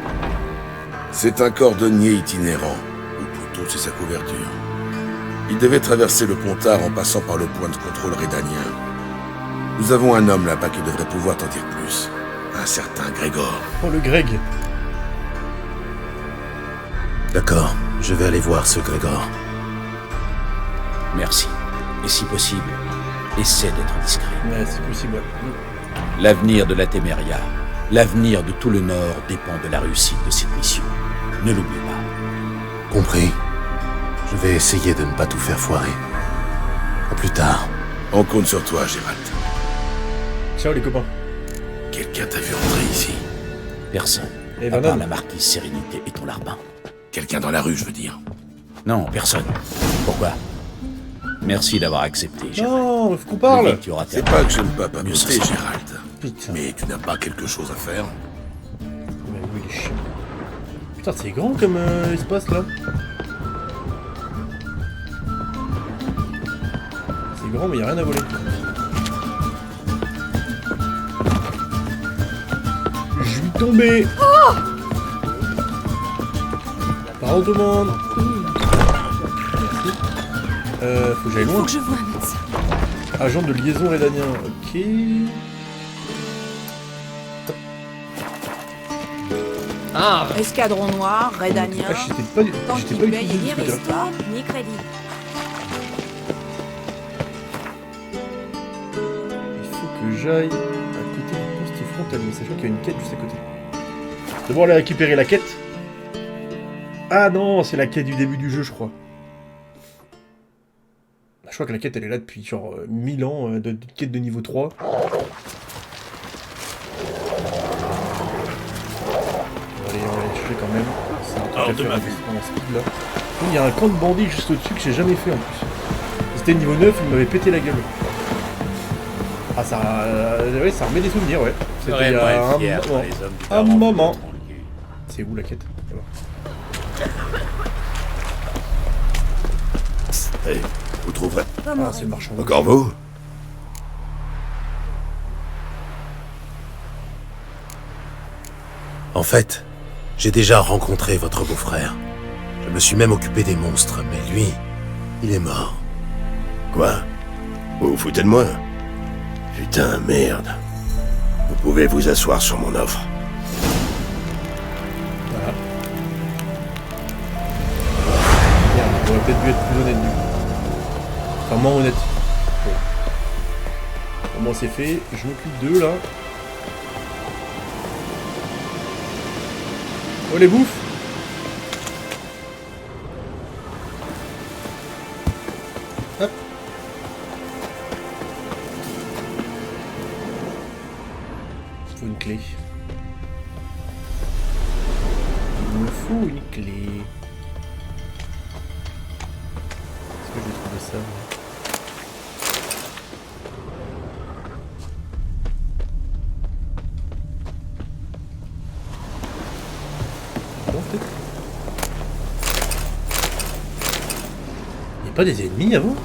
C'est un cordonnier itinérant, ou plutôt c'est sa couverture. Il devait traverser le Pontard en passant par le point de contrôle rédanien. Nous avons un homme là-bas qui devrait pouvoir t'en dire plus. Un certain Grégor. Oh, le Greg. D'accord, je vais aller voir ce Grégor. Merci. Et si possible, essaie d'être discret. Ouais, c'est possible, ouais. L'avenir de la Téméria, l'avenir de tout le Nord dépend de la réussite de cette mission. Ne l'oublie pas. Compris. Je vais essayer de ne pas tout faire foirer. À plus tard. On compte sur toi, Gérald. Ciao les copains. Quelqu'un t'a vu entrer ici? Personne. À part la marquise Sérénité et ton larbin. Quelqu'un dans la rue, je veux dire. Non, personne. Pourquoi? Merci d'avoir accepté, Gérald. Non, faut qu'on parle. C'est pas que je ne peux pas m'amuser, Gérald. Putain. Mais tu n'as pas quelque chose à faire? Mais oui, il est chiant. Putain, c'est grand comme espace là. C'est grand, mais il a rien à voler. Je suis tombé. Oh, Parole de monde. Merci. Faut que j'aille loin. faut que je voie un médecin. Agent de liaison rédanien. Ok. Ah, escadron noir, rédanien. Ah, j'étais pas du tant tout qu'il paye du ni tout là. resto, ni crédit. Il faut que j'aille à côté du poste frontalier, sachant qu'il y a une quête juste à côté. D'abord aller récupérer la quête. Ah non, c'est la quête du début du jeu, je crois. Je crois que la quête elle est là depuis genre 1000 ans, de quête de niveau 3. On va aller chercher quand même. C'est un truc à faire en speed là. Il y a un camp de bandits juste au-dessus que j'ai jamais fait en plus. C'était niveau 9, il m'avait pété la gueule. Ah ça, ouais, ça remet des souvenirs, ouais. C'était il y a un moment. C'est où la quête? Hey, vous trouverez. Ah, c'est le marchand. Encore vous? En fait, j'ai déjà rencontré votre beau-frère. Je me suis même occupé des monstres, mais lui, il est mort. Quoi? Vous vous foutez de moi? Putain, merde. Vous pouvez vous asseoir sur mon offre. aurait peut-être dû être plus honnête du coup. Enfin, moins honnête. Bon. Au moins c'est fait. Je m'occupe d'eux là. Oh les bouffes! Hop. Il faut une clé. Il me faut une clé. Est-ce que je vais trouver ça? Bon, peut-être. Il n'y a pas des ennemis avant?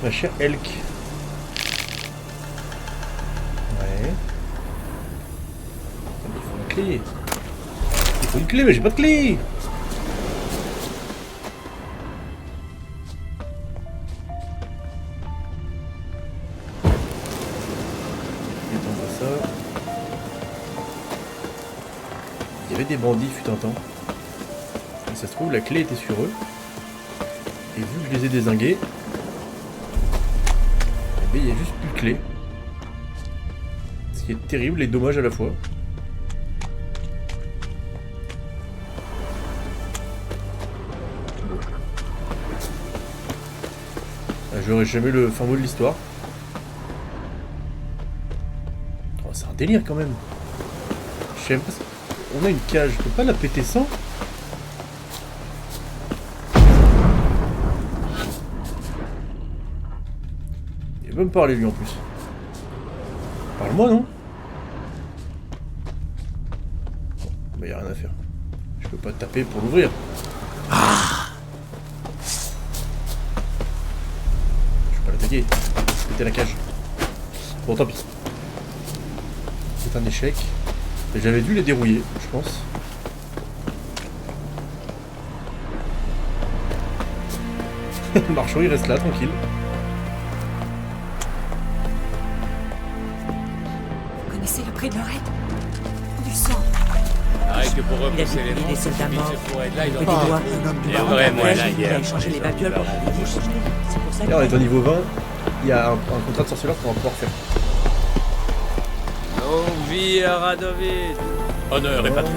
Ma chère Elk. Ouais. Il faut une clé. Il faut une clé, mais j'ai pas de clé. Ça. Il y avait des bandits fut un temps. Et ça se trouve, la clé était sur eux. Et vu que je les ai dézingués, eh bien, il n'y a juste plus de clé. Ce qui est terrible et dommage à la fois. Bon. Ah, j'aurais jamais le fin mot de l'histoire. Oh, c'est un délire quand même. Je sais même pas si... On a une cage, je peux pas la péter sans? Il va me parler lui en plus. Parle-moi non? Bon, bah y a rien à faire. Je peux pas taper pour l'ouvrir. Ah, je peux pas l'attaquer. Péter la cage. Bon tant pis. C'est un échec. Mais j'avais dû les dérouiller, je pense. Le marchand il reste là, tranquille. Vous connaissez le prix de Lorette? Du sang. Arrête que pour repousser les noms, des soldats morts. Là, il Des doit doigts. Il y a vraiment la Il guerre. a échangé les babioles pour les déchirer. C'est pour ça Là, on est au niveau 20. Il y a un contrat de sorceleur qu'on va pouvoir faire. Longue vie à Radovid. Honneur et patrie.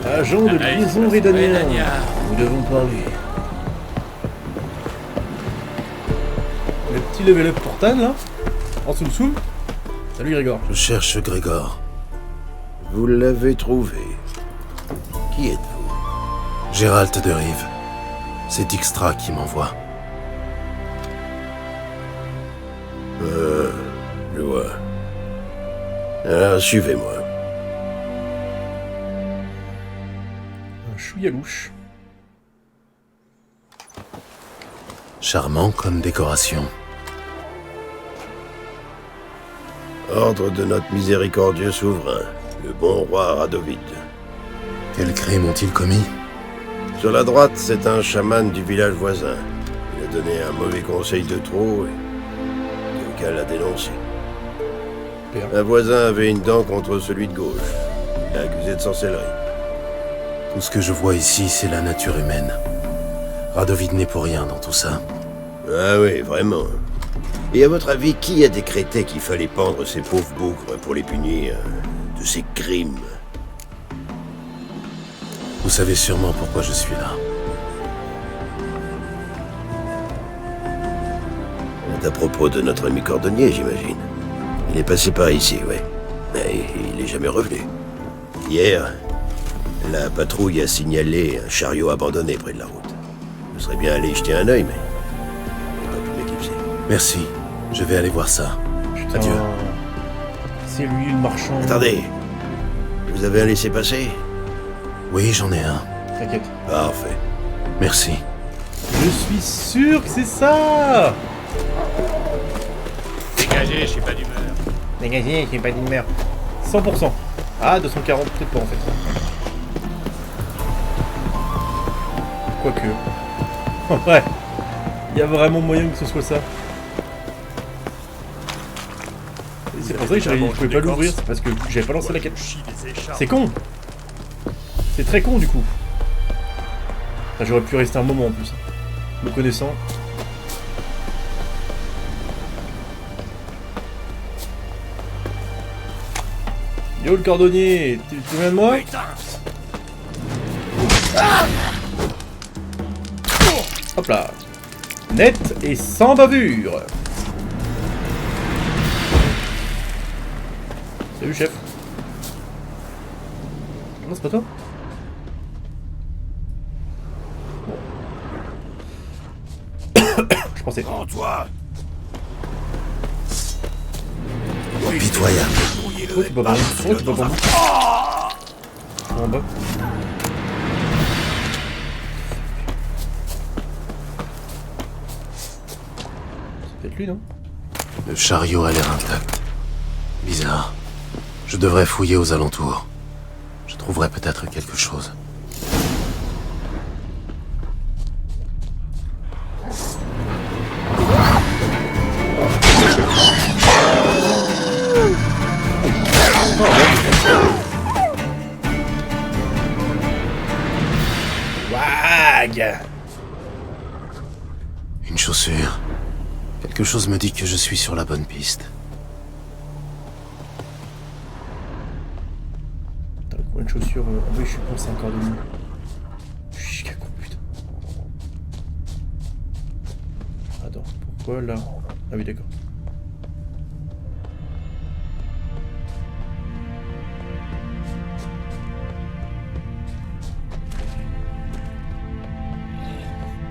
Agent de liaison Redania. Nous devons parler. Le petit level up pour Tan là. En Soum. Salut Grégor. Je cherche Grégor. Vous l'avez trouvé. Qui êtes-vous? Gérald de Rive. C'est Dijkstra qui m'envoie. Je vois. Alors, suivez-moi. Un chouïa louche. Charmant comme décoration. Ordre de notre miséricordieux souverain, le bon roi Radovid. Quel crime ont-ils commis? Sur la droite, c'est un chaman du village voisin. Il a donné un mauvais conseil de trop et quelqu'un l'a dénoncé. Un voisin avait une dent contre celui de gauche. Il l'a accusé de sorcellerie. Tout ce que je vois ici, c'est la nature humaine. Radovid n'est pour rien dans tout ça. Ah oui, vraiment. Et à votre avis, qui a décrété qu'il fallait pendre ces pauvres bougres pour les punir de ces crimes? Vous savez sûrement pourquoi je suis là. C'est à propos de notre ami cordonnier, j'imagine. Il est passé par ici, ouais. Mais il n'est jamais revenu. Hier, la patrouille a signalé un chariot abandonné près de la route. Je serais bien allé y jeter un œil, mais j'ai pas pu m'éclipser. Merci. Je vais aller voir ça. Putain, adieu. C'est lui le marchand. Attendez. Vous avez un laissez-passer? Oui, j'en ai un. T'inquiète. Parfait. Merci. Je suis sûr que c'est ça. Dégagez, je suis pas d'humeur. Magazine, c'est pas d'une merde. 100%. Ah, 240, peut-être pas en fait. Quoique. Ouais. Il y a vraiment moyen que ce soit ça. C'est pour ça que je pouvais pas l'ouvrir, c'est parce que j'avais pas lancé la quête. C'est con. C'est très con du coup. Enfin, j'aurais pu rester un moment en plus. Me connaissant. Yo le cordonnier, tu te souviens de moi? Hop là. Net et sans bavure. Salut chef. Non c'est pas toi? Je pensais. En toi. Pitoyable. Pourquoi tu peux pas Pourquoi tu peux pas en bas. C'est peut-être lui, non? Le chariot a l'air intact. Bizarre. Je devrais fouiller aux alentours. Je trouverai peut-être quelque chose. Wag! Une chaussure. Quelque chose me dit que je suis sur la bonne piste. T'as combien de chaussures? Ah oui, je suis con, c'est encore de nous. Je suis giga con, putain. Attends, pourquoi là? Ah oui, d'accord.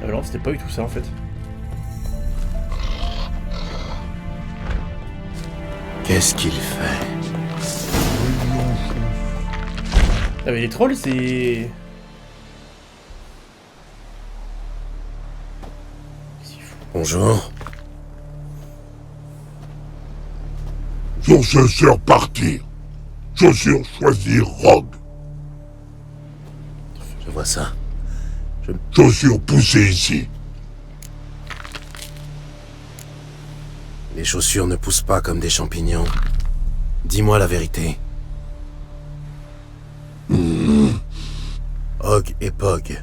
Ah bah non, c'était pas du tout ça en fait. Qu'est-ce qu'il fait? Ah mais les trolls c'est... Bonjour. Sur partir. Chaussure choisir Rogue. Je vois ça. Chaussure poussée ici. Les chaussures ne poussent pas comme des champignons. Dis-moi la vérité. Hog et Pog.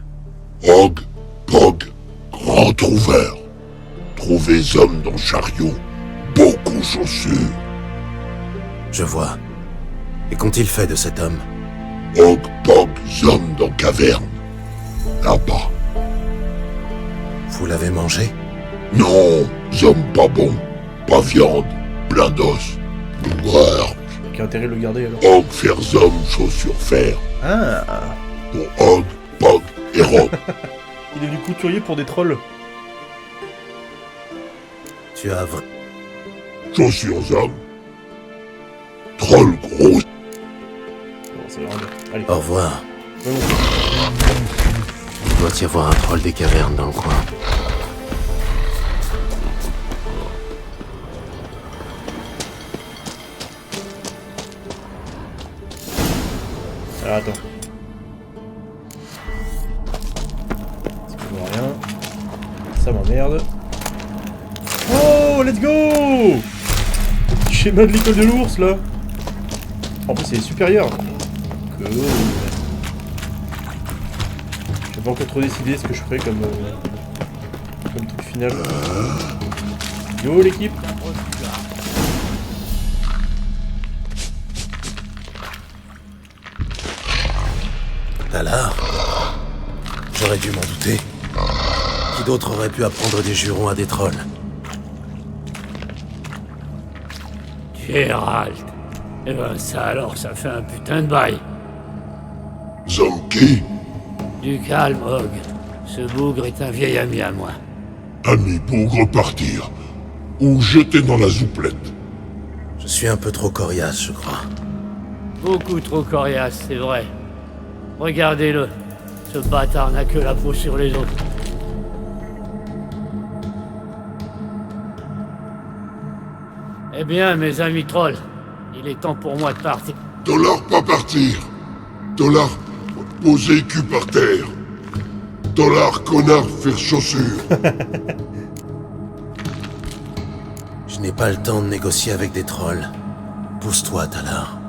Hog, Pog, grand ouvert. Trouvez hommes dans chariot. Beaucoup chaussures. Je vois. Et qu'ont-ils fait de cet homme? Hog, Pog, hommes dans caverne. Là-bas. Vous l'avez mangé? Non, hommes pas bons. Pas viande, plein d'os. Brrr. Quel intérêt de le garder alors? Hog, faire homme, chaussures fer. Ah. Pour Hog, Pog et Rogue. Il est du couturier pour des trolls. Tu as vrai. Chaussures hommes. Troll gros. Bon, ça va, allez. Au revoir. Bon. Il doit y avoir un troll des cavernes dans le coin. Alors attends. Ça ne voit rien. Ça m'emmerde. Oh, let's go! Schéma de l'école de l'ours là. En plus, c'est supérieur. Cool. J'ai pas encore trop décidé ce que je ferai comme truc final. Yo l'équipe. Talar? J'aurais dû m'en douter. Qui d'autre aurait pu apprendre des jurons à des trolls? Gérald. Eh ben ça alors, ça fait un putain de bail. Zonky? Du calme, Hog. Ce bougre est un vieil ami à moi. Ami bougre partir. Ou jeter dans la souplette. Je suis un peu trop coriace, je crois. Beaucoup trop coriace, c'est vrai. Regardez-le. Ce bâtard n'a que la peau sur les autres. Eh bien, mes amis trolls, Il est temps pour moi de partir. Dollar pas partir. Dollar poser cul par terre. Dollar connard faire chaussure. Je n'ai pas le temps de négocier avec des trolls. Pousse-toi, Talar.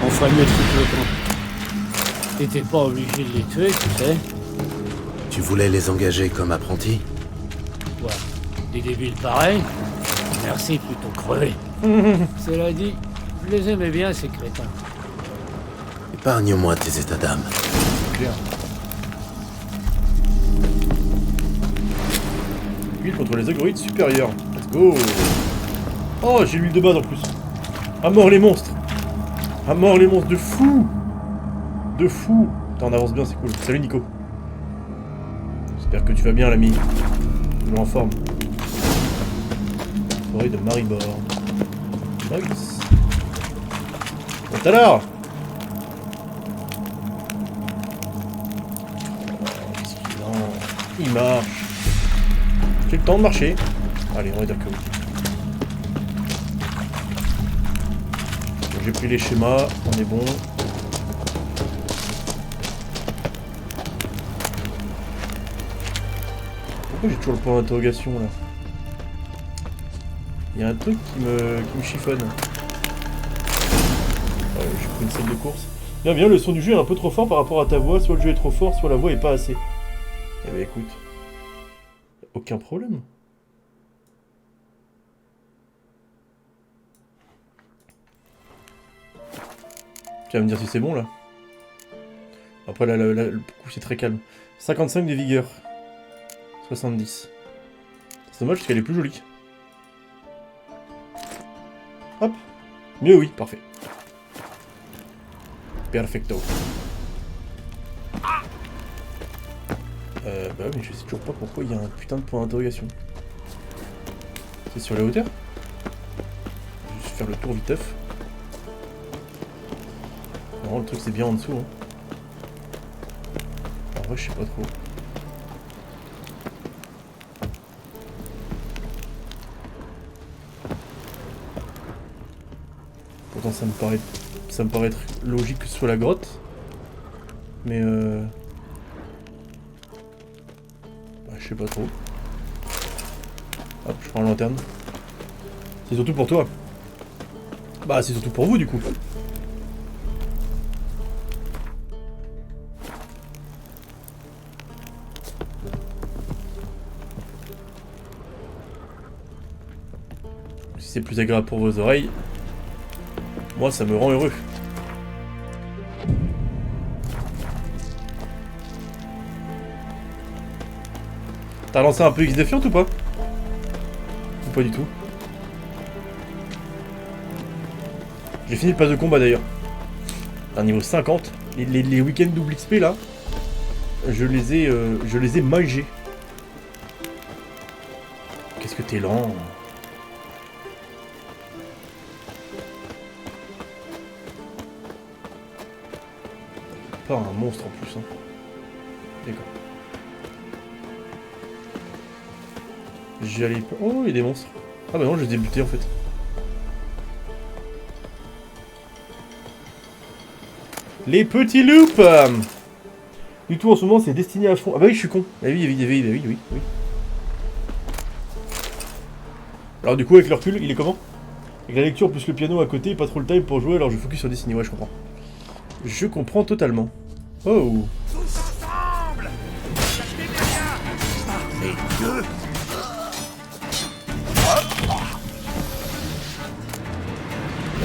On ferait mieux de foutre le camp. T'étais pas obligé de les tuer, tu sais. Tu voulais les engager comme apprentis? Quoi? Des débiles pareils? Merci, plutôt crever. Cela dit, je les aimais bien, ces crétins. Épargne-moi tes états d'âme. Clair. Huile contre les agroïdes supérieurs. Let's go. Oh, j'ai l'huile de base en plus. À mort les monstres. À mort les monstres de fou. De fou. Attends, on avance bien, c'est cool. Salut Nico. J'espère que tu vas bien, l'ami. Toujours en forme. Forêt de Maribor. Nice. Bon, tout à l'heure. Il marche. J'ai le temps de marcher. Allez, on va dire que oui. Bon, j'ai pris les schémas, on est bon. Pourquoi j'ai toujours le point d'interrogation là? Il y a un truc qui me chiffonne. J'ai pris une salle de course. Bien, bien, le son du jeu est un peu trop fort par rapport à ta voix. Soit le jeu est trop fort, soit la voix est pas assez. Eh ben écoute, aucun problème. Tu vas me dire si c'est bon là. Après là, le coup c'est très calme. 55 de vigueur. 70. C'est dommage parce qu'elle est plus jolie. Hop. Mieux oui, parfait. Perfecto. Bah mais je sais toujours pas pourquoi il y a un putain de point d'interrogation. C'est sur la hauteur? Je vais juste faire le tour viteuf. Non, le truc c'est bien en dessous. Hein. En vrai, je sais pas trop. Pourtant ça me paraît être logique que ce soit la grotte. Mais je sais pas trop. Hop, je prends la lanterne. C'est surtout pour toi. Bah, c'est surtout pour vous, du coup. Si c'est plus agréable pour vos oreilles, moi, ça me rend heureux. T'as lancé un peu X Defiant ou pas? Ou pas du tout? J'ai fini le pass de combat d'ailleurs. À niveau 50. Les week-ends double XP là, je les ai mangés. Qu'est-ce que t'es lent? Pas un monstre en plus, hein. D'accord. J'allais pas... Oh, il y a des monstres. Ah bah non, je les ai butés en fait. Les petits loops. Du tout en ce moment, c'est destiné à fond. Ah bah oui, je suis con. Ah oui. Alors du coup, avec le recul, il est comment? Avec la lecture plus le piano à côté, pas trop le time pour jouer, alors je focus sur Destiny. Ouais, je comprends. Je comprends totalement. Oh.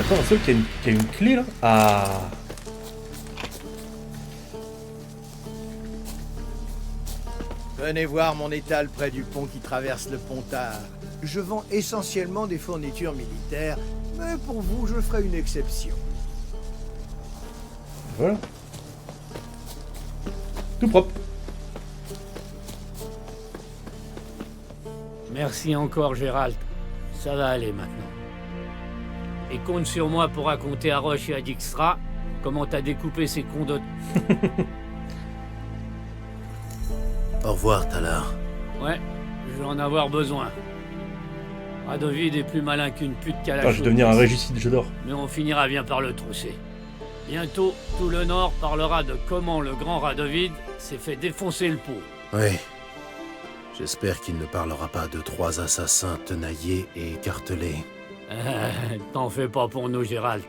Encore un seul qui a une clé là. Ah. Venez voir mon étal près du pont qui traverse le Pontard. Je vends essentiellement des fournitures militaires, mais pour vous, je ferai une exception. Voilà. Tout propre. Merci encore, Gérald. Ça va aller maintenant. Et compte sur moi pour raconter à Roche et à Dijkstra comment t'as découpé ces cons de... Au revoir, Talar. Ouais, je vais en avoir besoin. Radovid est plus malin qu'une pute qu'à la Ah, je vais devenir un régicide, j'adore. Mais on finira bien par le trousser. Bientôt, tout le Nord parlera de comment le grand Radovid s'est fait défoncer le pot. Oui. J'espère qu'il ne parlera pas de 3 assassins tenaillés et écartelés. T'en fais pas pour nous, Gérald.